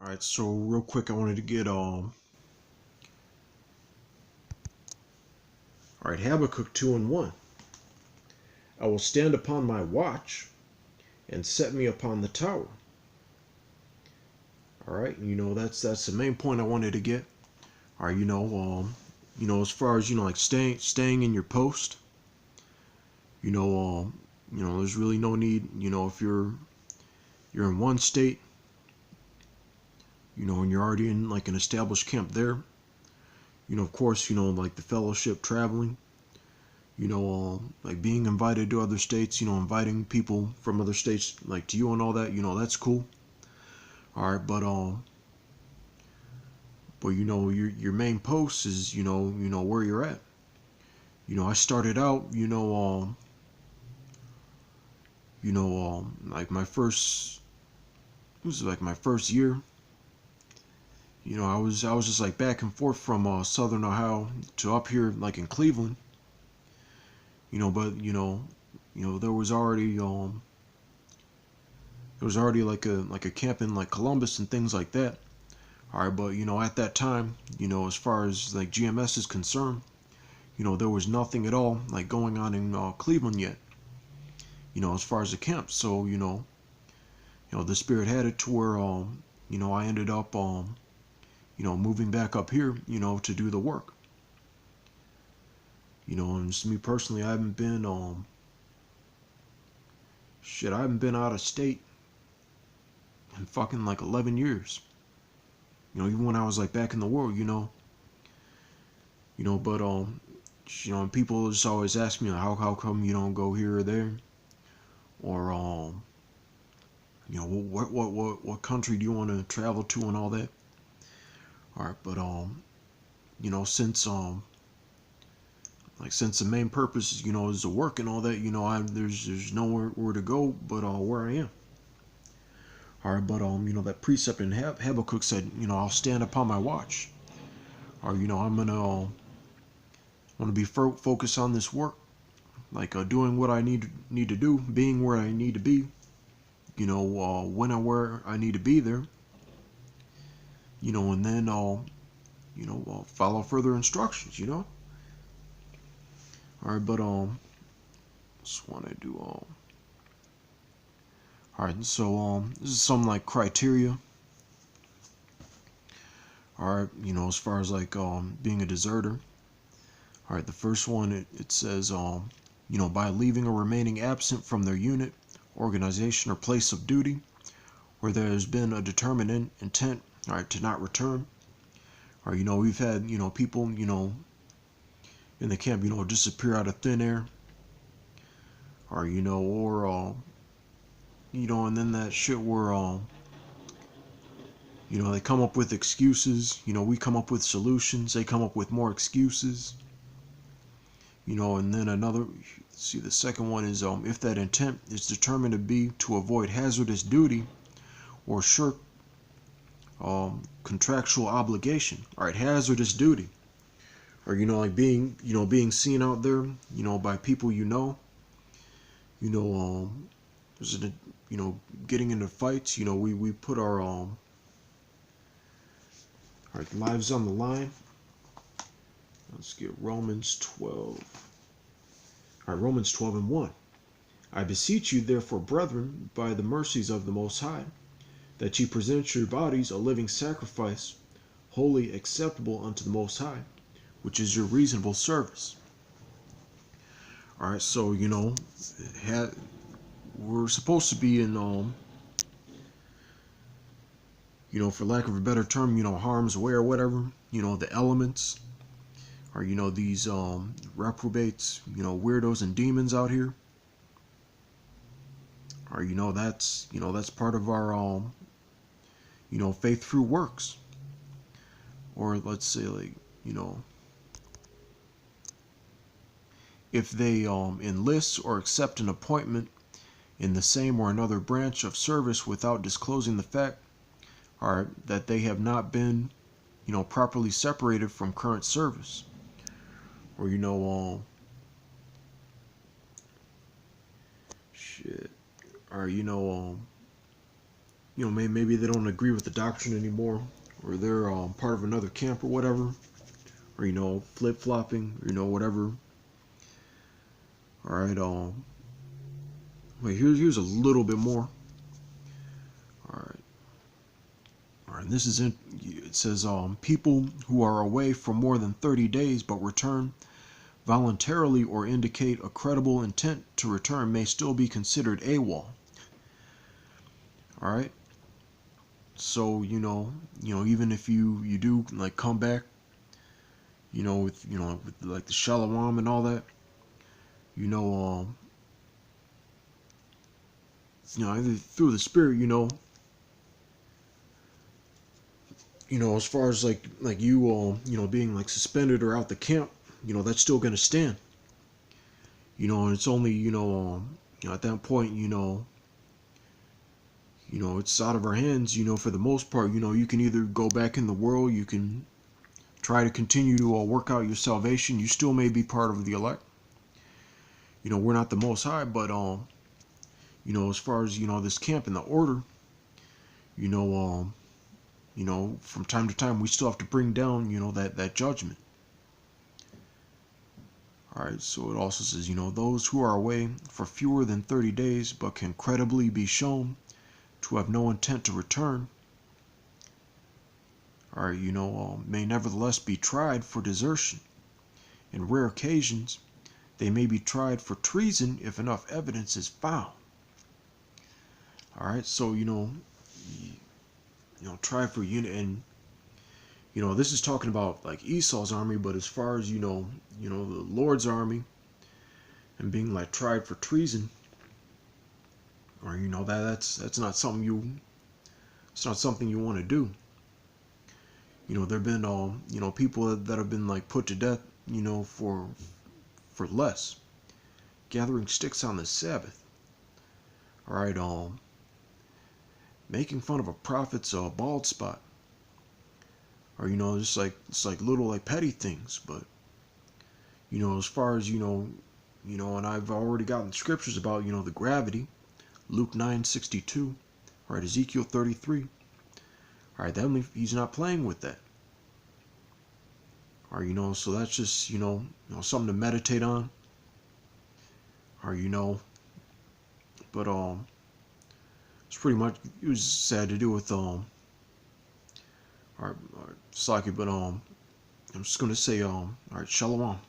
Alright, so real quick I wanted to get alright, Habakkuk 2 and 1. I will stand upon my watch and set me upon the tower. Alright, that's the main point I wanted to get. Alright, as far as like staying in your post, there's really no need, if you're in one state, and you're already in like an established camp there, of course, like the fellowship traveling, like being invited to other states, inviting people from other states like to you and all that, that's cool. All right, but your main post is where you're at. I started out, like my first, it was like my first year. I was just like back and forth from Southern Ohio to up here like in Cleveland. But there was already like a camp in like Columbus and things like that. All right, but at that time, as far as like GMS is concerned, there was nothing at all like going on in Cleveland yet. As far as the camp, so the Spirit had it to where I ended up moving back up here, to do the work. And just me personally, I haven't been I haven't been out of state in fucking like 11 years. Even when I was like back in the world, but and people just always ask me like, how come you don't go here or there, or what country do you want to travel to and all that. All right, but since the main purpose is to work and all that, there's nowhere where to go but where I am. All right, but that precept in Habakkuk said, I'll stand upon my watch. Or I'm gonna be focused on this work, like doing what I need to do, being where I need to be, when and where I need to be there, and then follow further instructions, All right, but just want to do all right. So this is some like criteria. All right, as far as like being a deserter. All right, the first one it says by leaving or remaining absent from their unit, organization, or place of duty, where there has been a determined intent, all right, to not return. Or we've had people in the camp disappear out of thin air, or and then that shit where they come up with excuses, we come up with solutions, they come up with more excuses, and then see, the second one is if that intent is determined to be to avoid hazardous duty or shirk contractual obligation. All right, hazardous duty, or like being seen out there, by people is it, getting into fights. We put our lives on the line. Let's get Romans 12. All right, Romans 12 and 1. I beseech you, therefore, brethren, by the mercies of the Most High, that ye present your bodies a living sacrifice, wholly acceptable unto the Most High, which is your reasonable service. All right, so we're supposed to be in for lack of a better term, harm's way or whatever, the elements, or these reprobates, weirdos and demons out here. Or that's part of our faith through works. Or let's say like if they enlist or accept an appointment in the same or another branch of service without disclosing the fact that they have not been properly separated from current service. Or shit. Or maybe they don't agree with the doctrine anymore, or they're part of another camp or whatever, or flip flopping, whatever. All right. Wait. Here's a little bit more. All right. All right. This is it. It says people who are away for more than 30 days but return voluntarily or indicate a credible intent to return may still be considered AWOL. All right. So even if you do like come back, with like the shalom and all that, either through the spirit, as far as like you being like suspended or out the camp, that's still gonna stand. And it's only at that point, it's out of our hands. For the most part, you can either go back in the world, you can try to continue to work out your salvation. You still may be part of the elect. We're not the Most High, but as far as this camp and the order, from time to time we still have to bring down that judgment. All right, so it also says those who are away for fewer than 30 days but can credibly be shown to have no intent to return, all right, may nevertheless be tried for desertion. In rare occasions, they may be tried for treason if enough evidence is found. All right, so try for unit, and this is talking about like Esau's army, but as far as the Lord's army and being like tried for treason, or that's not something it's not something you want to do. There've been people that have been like put to death, for less, gathering sticks on the Sabbath. All right, making fun of a prophet's bald spot, or just like it's like little like petty things. But as far as and I've already gotten scriptures about the gravity, Luke 9:62, all right, Ezekiel 33. All right, then he's not playing with that. Or so that's just something to meditate on. Or but it's pretty much, it was sad to do with Saki, but I'm just gonna say all right, shalom.